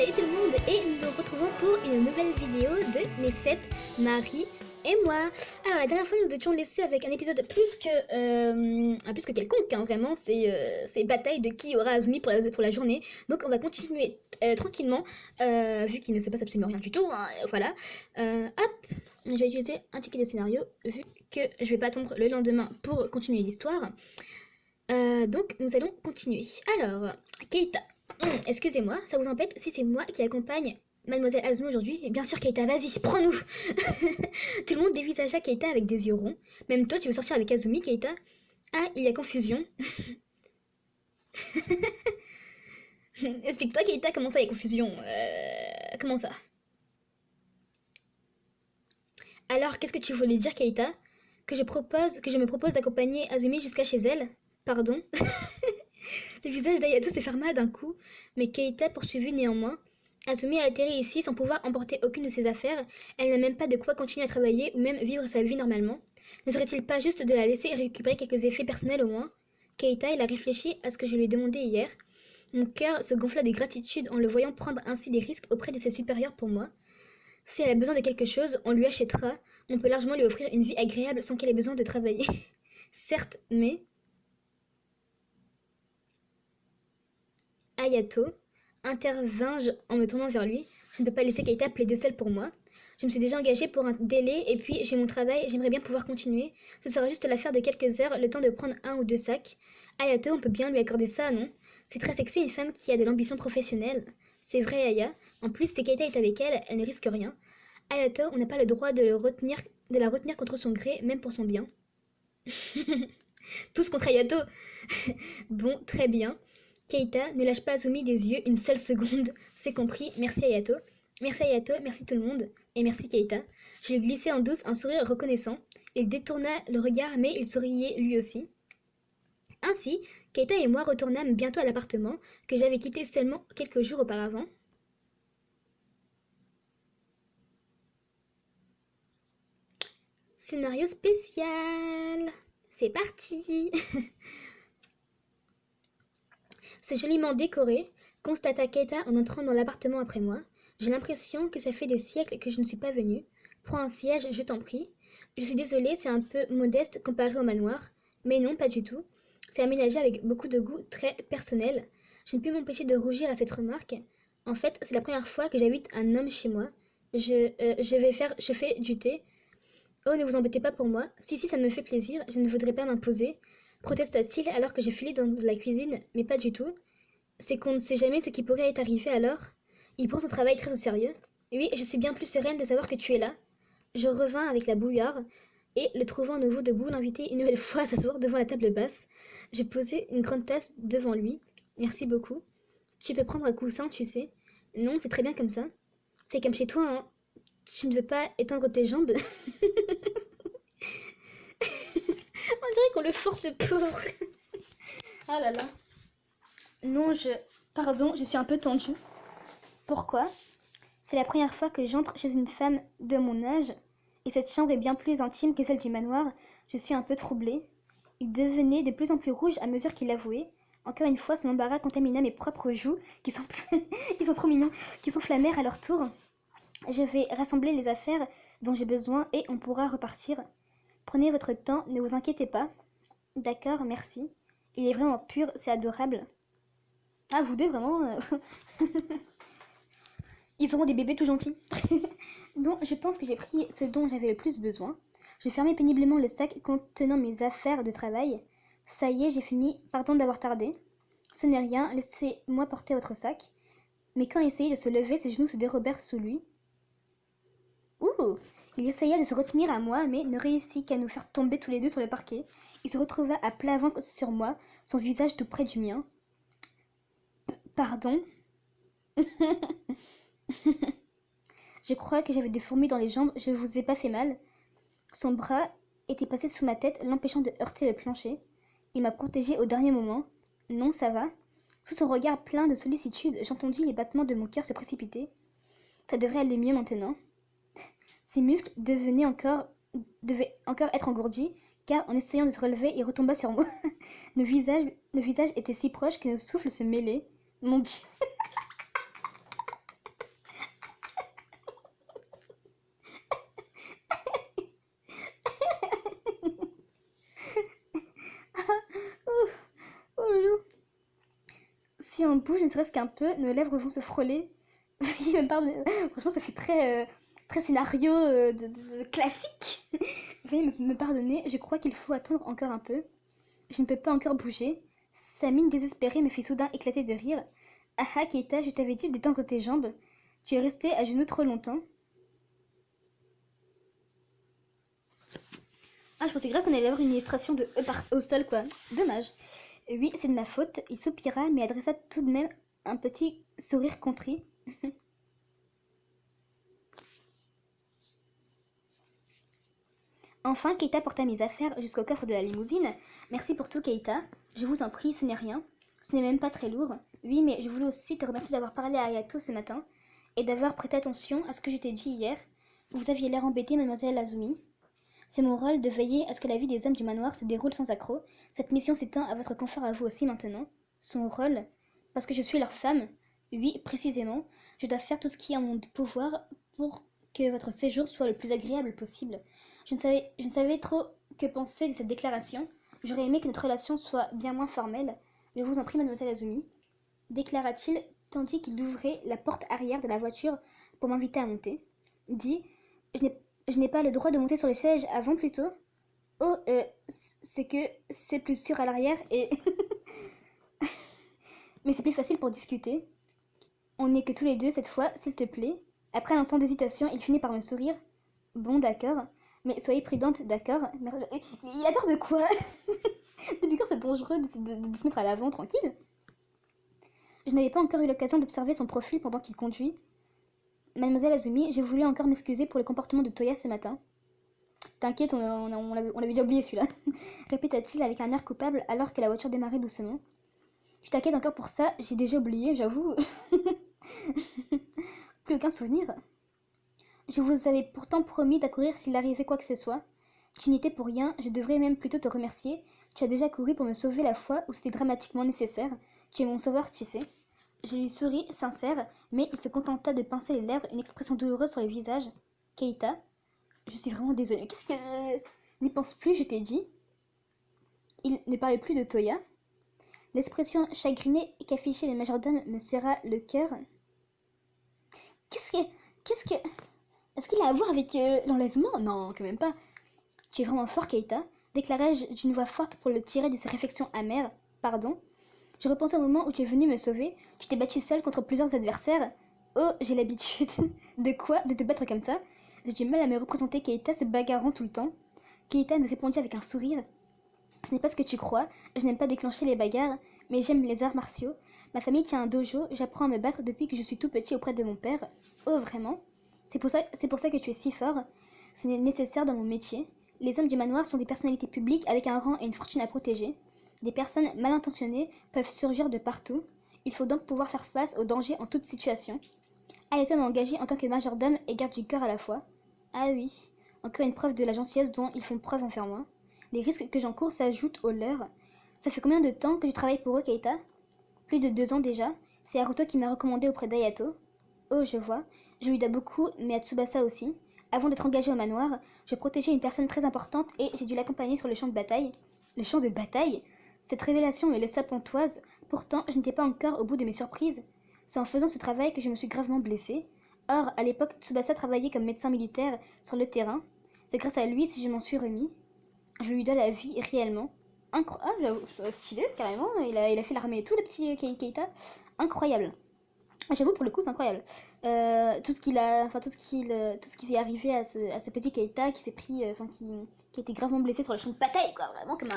Salut tout le monde et nous nous retrouvons pour une nouvelle vidéo de mes 7 Marie et moi. Alors la dernière fois nous étions laissés avec un épisode plus que quelconque, hein, vraiment c'est bataille de qui aura Azumi pour la journée. Donc on va continuer tranquillement, vu qu'il ne se passe absolument rien du tout, hein, voilà. Hop, je vais utiliser un ticket de scénario vu que je vais pas attendre le lendemain pour continuer l'histoire. Donc nous allons continuer. Alors, Keita. Excusez-moi, ça vous embête si c'est moi qui accompagne Mademoiselle Azumi aujourd'hui? Et bien sûr, Keita, vas-y, prends-nous. Tout le monde dévisagea Keita avec des yeux ronds. Même toi, tu veux sortir avec Azumi, Keita? Ah, il y a confusion. Explique-toi, Keita, comment ça, il y a confusion? Comment ça? Alors, qu'est-ce que tu voulais dire, Keita? Que je me propose d'accompagner Azumi jusqu'à chez elle? Pardon? Le visage d'Ayato se ferma d'un coup, mais Keita poursuivit néanmoins. Azumi a atterri ici sans pouvoir emporter aucune de ses affaires. Elle n'a même pas de quoi continuer à travailler ou même vivre sa vie normalement. Ne serait-il pas juste de la laisser récupérer quelques effets personnels au moins? Keita, il a réfléchi à ce que je lui ai demandé hier. Mon cœur se gonfla de gratitude en le voyant prendre ainsi des risques auprès de ses supérieurs pour moi. Si elle a besoin de quelque chose, on lui achètera. On peut largement lui offrir une vie agréable sans qu'elle ait besoin de travailler. Certes, mais... Ayato, intervins-je en me tournant vers lui. Je ne peux pas laisser Keita plaider seule pour moi. Je me suis déjà engagée pour un délai et puis j'ai mon travail, j'aimerais bien pouvoir continuer. Ce sera juste l'affaire de quelques heures, le temps de prendre 1 ou 2 sacs. Ayato, on peut bien lui accorder ça, non? C'est très sexy une femme qui a de l'ambition professionnelle. C'est vrai, Aya. En plus, si Keita est avec elle, elle ne risque rien. Ayato, on n'a pas le droit de la retenir contre son gré, même pour son bien. Tous contre Ayato. Bon, très bien. Keita, ne lâche pas Azumi des yeux une seule seconde. C'est compris. Merci Ayato. Merci Ayato, merci tout le monde. Et merci Keita. Je lui glissai en douce un sourire reconnaissant. Il détourna le regard, mais il souriait lui aussi. Ainsi, Keita et moi retournâmes bientôt à l'appartement que j'avais quitté seulement quelques jours auparavant. Scénario spécial. C'est parti. C'est joliment décoré, constata Keita en entrant dans l'appartement après moi. J'ai l'impression que ça fait des siècles que je ne suis pas venue. Prends un siège, je t'en prie. Je suis désolée, c'est un peu modeste comparé au manoir. Mais non, pas du tout. C'est aménagé avec beaucoup de goût très personnel. Je ne puis m'empêcher de rougir à cette remarque. En fait, c'est la première fois que j'invite un homme chez moi. Je fais du thé. Oh, ne vous embêtez pas pour moi. Si, ça me fait plaisir, je ne voudrais pas m'imposer. Protesta-t-il alors que j'ai filé dans la cuisine, mais pas du tout. C'est qu'on ne sait jamais ce qui pourrait être arrivé alors. Il prend son travail très au sérieux. Oui, je suis bien plus sereine de savoir que tu es là. Je revins avec la bouillarde et, le trouvant à nouveau debout, l'invitai une nouvelle fois à s'asseoir devant la table basse. J'ai posé une grande tasse devant lui. Merci beaucoup. Tu peux prendre un coussin, tu sais. Non, c'est très bien comme ça. Fais comme chez toi, hein. Tu ne veux pas étendre tes jambes? On dirait qu'on le force, le pauvre. Ah là là. Non, Pardon, je suis un peu tendue. Pourquoi? C'est la première fois que j'entre chez une femme de mon âge, et cette chambre est bien plus intime que celle du manoir. Je suis un peu troublée. Il devenait de plus en plus rouge à mesure qu'il avouait. Encore une fois, son embarras contamina mes propres joues, qui sont, ils sont trop mignons, qui s'enflammèrent à leur tour. Je vais rassembler les affaires dont j'ai besoin et on pourra repartir. Prenez votre temps, ne vous inquiétez pas. D'accord, merci. Il est vraiment pur, c'est adorable. Ah, vous deux, vraiment Ils auront des bébés tout gentils. Bon, je pense que j'ai pris ce dont j'avais le plus besoin. Je fermai péniblement le sac contenant mes affaires de travail. Ça y est, j'ai fini. Pardon d'avoir tardé. Ce n'est rien, laissez-moi porter votre sac. Mais quand il essayait de se lever, ses genoux se dérobèrent sous lui. Ouh! Il essaya de se retenir à moi, mais ne réussit qu'à nous faire tomber tous les deux sur le parquet. Il se retrouva à plat ventre sur moi, son visage tout près du mien. Pardon? Je crois que j'avais des fourmis dans les jambes, je vous ai pas fait mal. Son bras était passé sous ma tête, l'empêchant de heurter le plancher. Il m'a protégée au dernier moment. Non, ça va. Sous son regard plein de sollicitude, j'entendis les battements de mon cœur se précipiter. Ça devrait aller mieux maintenant. Ses muscles devaient encore être engourdis, car en essayant de se relever, il retomba sur moi. Nos visages étaient si proches que nos souffles se mêlaient. Mon Dieu! Si on bouge ne serait-ce qu'un peu, nos lèvres vont se frôler. Veuillez me pardonner. Franchement, ça fait très scénario de classique. Veuillez me pardonner, je crois qu'il faut attendre encore un peu. Je ne peux pas encore bouger. Sa mine désespérée me fit soudain éclater de rire. Ah ah, Keita, je t'avais dit d'étendre tes jambes. Tu es resté à genoux trop longtemps. Ah, je pensais grave qu'on allait avoir une illustration de E au sol, quoi. Dommage. Oui, c'est de ma faute. Il soupira, mais adressa tout de même un petit sourire contrit. Enfin, Keita porta mes affaires jusqu'au coffre de la limousine. Merci pour tout, Keita. Je vous en prie, ce n'est rien. Ce n'est même pas très lourd. Oui, mais je voulais aussi te remercier d'avoir parlé à Ayato ce matin et d'avoir prêté attention à ce que je t'ai dit hier. Vous aviez l'air embêtée, mademoiselle Azumi. C'est mon rôle de veiller à ce que la vie des hommes du manoir se déroule sans accroc. Cette mission s'étend à votre confort à vous aussi maintenant. Son rôle, parce que je suis leur femme. Oui, précisément. Je dois faire tout ce qui est en mon pouvoir pour que votre séjour soit le plus agréable possible. Je ne savais trop que penser de cette déclaration. J'aurais aimé que notre relation soit bien moins formelle. Je vous en prie, mademoiselle Azumi, déclara-t-il, tandis qu'il ouvrait la porte arrière de la voiture pour m'inviter à monter. Dis, je n'ai pas le droit de monter sur le siège avant plutôt. Oh, c'est que c'est plus sûr à l'arrière et... Mais c'est plus facile pour discuter. On n'est que tous les deux cette fois, s'il te plaît. Après un instant d'hésitation, il finit par me sourire. Bon, d'accord. Mais soyez prudente, d'accord. Il a peur de quoi? Depuis quand c'est dangereux de se mettre à l'avant, tranquille? Je n'avais pas encore eu l'occasion d'observer son profil pendant qu'il conduit. Mademoiselle Azumi, j'ai voulu encore m'excuser pour le comportement de Toya ce matin. T'inquiète, on l'avait déjà oublié celui-là, répéta-t-il avec un air coupable alors que la voiture démarrait doucement. Je t'inquiète encore pour ça, j'ai déjà oublié, j'avoue. Plus aucun souvenir. Je vous avais pourtant promis d'accourir s'il arrivait quoi que ce soit. Tu n'y étais pour rien, je devrais même plutôt te remercier. Tu as déjà couru pour me sauver la fois où c'était dramatiquement nécessaire. Tu es mon sauveur, tu sais. Je lui souris, sincère, mais il se contenta de pincer les lèvres, une expression douloureuse sur le visage. Keita, je suis vraiment désolée. Qu'est-ce que... N'y pense plus, je t'ai dit. Il ne parlait plus de Toya. L'expression chagrinée qu'affichait le majordome me serra le cœur. Qu'est-ce que... Est-ce qu'il a à voir avec l'enlèvement? Non, quand même pas. Tu es vraiment fort, Keita, déclarai-je d'une voix forte pour le tirer de ses réflexions amères. Pardon. Je repensais au moment où tu es venu me sauver. Tu t'es battu seul contre plusieurs adversaires. Oh, j'ai l'habitude. De quoi? De te battre comme ça? J'ai du mal à me représenter Keita se bagarrant tout le temps. Keita me répondit avec un sourire. Ce n'est pas ce que tu crois. Je n'aime pas déclencher les bagarres, mais j'aime les arts martiaux. Ma famille tient un dojo. J'apprends à me battre depuis que je suis tout petit auprès de mon père. Oh, vraiment? C'est pour ça que tu es si fort. C'est nécessaire dans mon métier. Les hommes du manoir sont des personnalités publiques avec un rang et une fortune à protéger. Des personnes mal intentionnées peuvent surgir de partout. Il faut donc pouvoir faire face aux dangers en toute situation. Ayato m'a engagé en tant que majordome et garde du cœur à la fois. Ah oui, encore une preuve de la gentillesse dont ils font preuve envers moi. Les risques que j'encours s'ajoutent aux leurs. Ça fait combien de temps que tu travailles pour eux, Keita? Plus de 2 ans déjà. C'est Haruto qui m'a recommandé auprès d'Ayato. Oh, je vois. Je lui dois beaucoup, mais à Tsubasa aussi. Avant d'être engagé au manoir, je protégeais une personne très importante et j'ai dû l'accompagner sur le champ de bataille. Le champ de bataille? Cette révélation me laissa pantoise. Pourtant, je n'étais pas encore au bout de mes surprises. C'est en faisant ce travail que je me suis gravement blessée. Or, à l'époque, Tsubasa travaillait comme médecin militaire sur le terrain. C'est grâce à lui si je m'en suis remis. Je lui dois la vie réellement. Incroyable, stylé, carrément. Il a fait l'armée et tout, le petit Keita. Incroyable. J'avoue, pour le coup, c'est incroyable. Tout ce qui s'est arrivé à ce petit Keita qui s'est pris, qui a été gravement blessé sur le champ de bataille, quoi, vraiment comme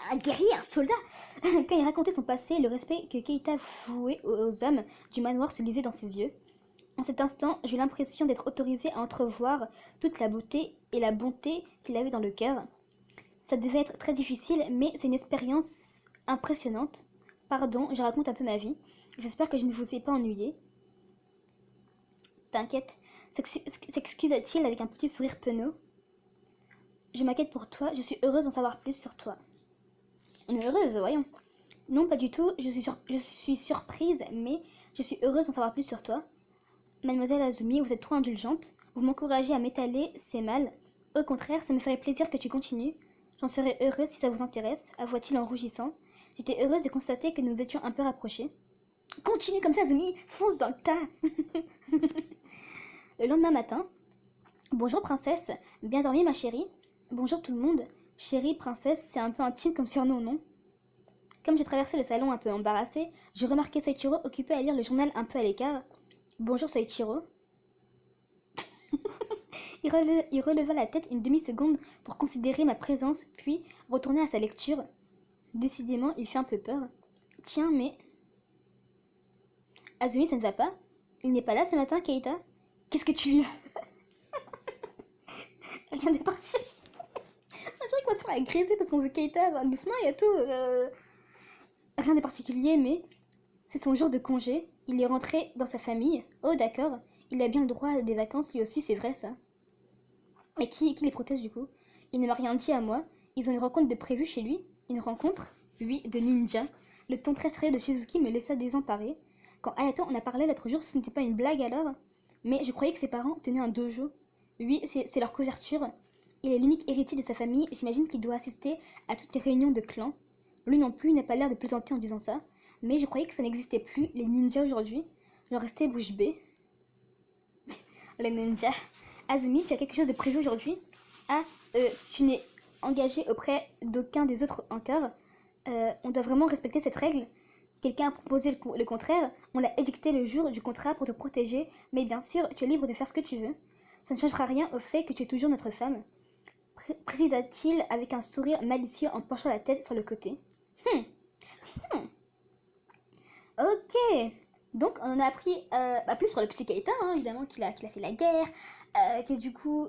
un guerrier, un soldat. Quand il racontait son passé, le respect que Keita vouait aux hommes du manoir se lisait dans ses yeux. En cet instant, j'eus l'impression d'être autorisée à entrevoir toute la beauté et la bonté qu'il avait dans le cœur. Ça devait être très difficile, mais c'est une expérience impressionnante. Pardon, je raconte un peu ma vie. J'espère que je ne vous ai pas ennuyé. T'inquiète, s'excusa-t-il avec un petit sourire penaud. Je m'inquiète pour toi, je suis heureuse d'en savoir plus sur toi. On est heureuse, voyons. Non, pas du tout, je suis surprise, mais je suis heureuse d'en savoir plus sur toi. Mademoiselle Azumi, vous êtes trop indulgente. Vous m'encouragez à m'étaler, c'est mal. Au contraire, ça me ferait plaisir que tu continues. J'en serais heureuse si ça vous intéresse, avoua-t-il en rougissant. J'étais heureuse de constater que nous étions un peu rapprochés. Continue comme ça, Azumi, fonce dans le tas. Le lendemain matin, bonjour princesse, bien dormi ma chérie. Bonjour tout le monde. Chérie, princesse, c'est un peu intime comme surnom, non? Comme je traversais le salon un peu embarrassée, je remarquai Soichiro occupé à lire le journal un peu à l'écart. Bonjour Soichiro. Il releva la tête une demi-seconde pour considérer ma présence, puis retourna à sa lecture. Décidément, il fait un peu peur. Tiens, mais... Azumi, ça ne va pas? Il n'est pas là ce matin, Keita? Qu'est-ce que tu lui veux? Rien n'est parti. On dirait qu'on va se faire agresser parce qu'on veut Keita, ben, doucement et tout. Rien de particulier, mais c'est son jour de congé. Il est rentré dans sa famille. Oh, d'accord. Il a bien le droit à des vacances, lui aussi, c'est vrai ça. Mais qui les protège du coup? Il ne m'a rien dit à moi. Ils ont une rencontre de prévue chez lui. Une rencontre? Oui, de ninja. Le ton très sérieux de Shizuki me laissa désemparé. Quand Ayato en a parlé l'autre jour, ce n'était pas une blague alors? Mais je croyais que ses parents tenaient un dojo. Oui, c'est leur couverture. Il est l'unique héritier de sa famille. J'imagine qu'il doit assister à toutes les réunions de clan. Lui non plus n'a pas l'air de plaisanter en disant ça. Mais je croyais que ça n'existait plus, les ninjas aujourd'hui. Je restais bouche bée. Les ninjas. Azumi, tu as quelque chose de prévu aujourd'hui? Ah, tu n'es engagé auprès d'aucun des autres encore. On doit vraiment respecter cette règle. Quelqu'un a proposé le contraire. On l'a édicté le jour du contrat pour te protéger. Mais bien sûr, tu es libre de faire ce que tu veux. Ça ne changera rien au fait que tu es toujours notre femme. Précisa-t-il avec un sourire malicieux en penchant la tête sur le côté. Ok. Donc on en a appris plus sur le petit Keita, hein, évidemment, qu'il a fait la guerre, que du coup,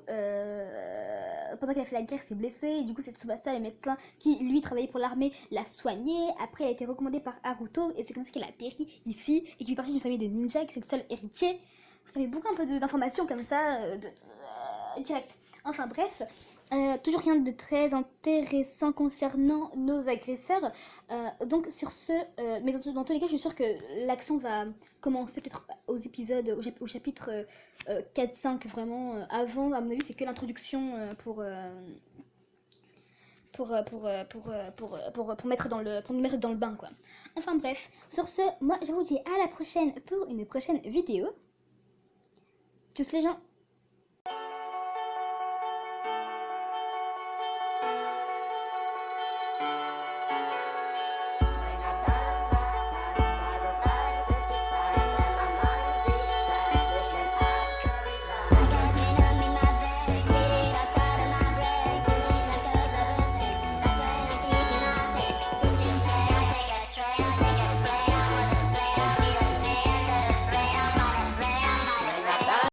pendant qu'il a fait la guerre, il s'est blessé, et du coup c'est Tsubasa, le médecin, qui lui travaillait pour l'armée, l'a soigné. Après il a été recommandé par Haruto, et c'est comme ça qu'il a atterri ici, et qu'il fait partie d'une famille de ninjas, et que c'est le seul héritier. Vous savez beaucoup un peu d'informations comme ça, direct. Enfin bref, toujours rien de très intéressant concernant nos agresseurs. Donc sur ce, mais dans tous les cas, je suis sûre que l'action va commencer peut-être aux épisodes, au chapitre 4-5 vraiment. Avant, à mon avis, c'est que l'introduction pour mettre pour nous mettre dans le bain, quoi. Enfin bref, sur ce, moi je vous dis à la prochaine pour une prochaine vidéo. Tchuss les gens.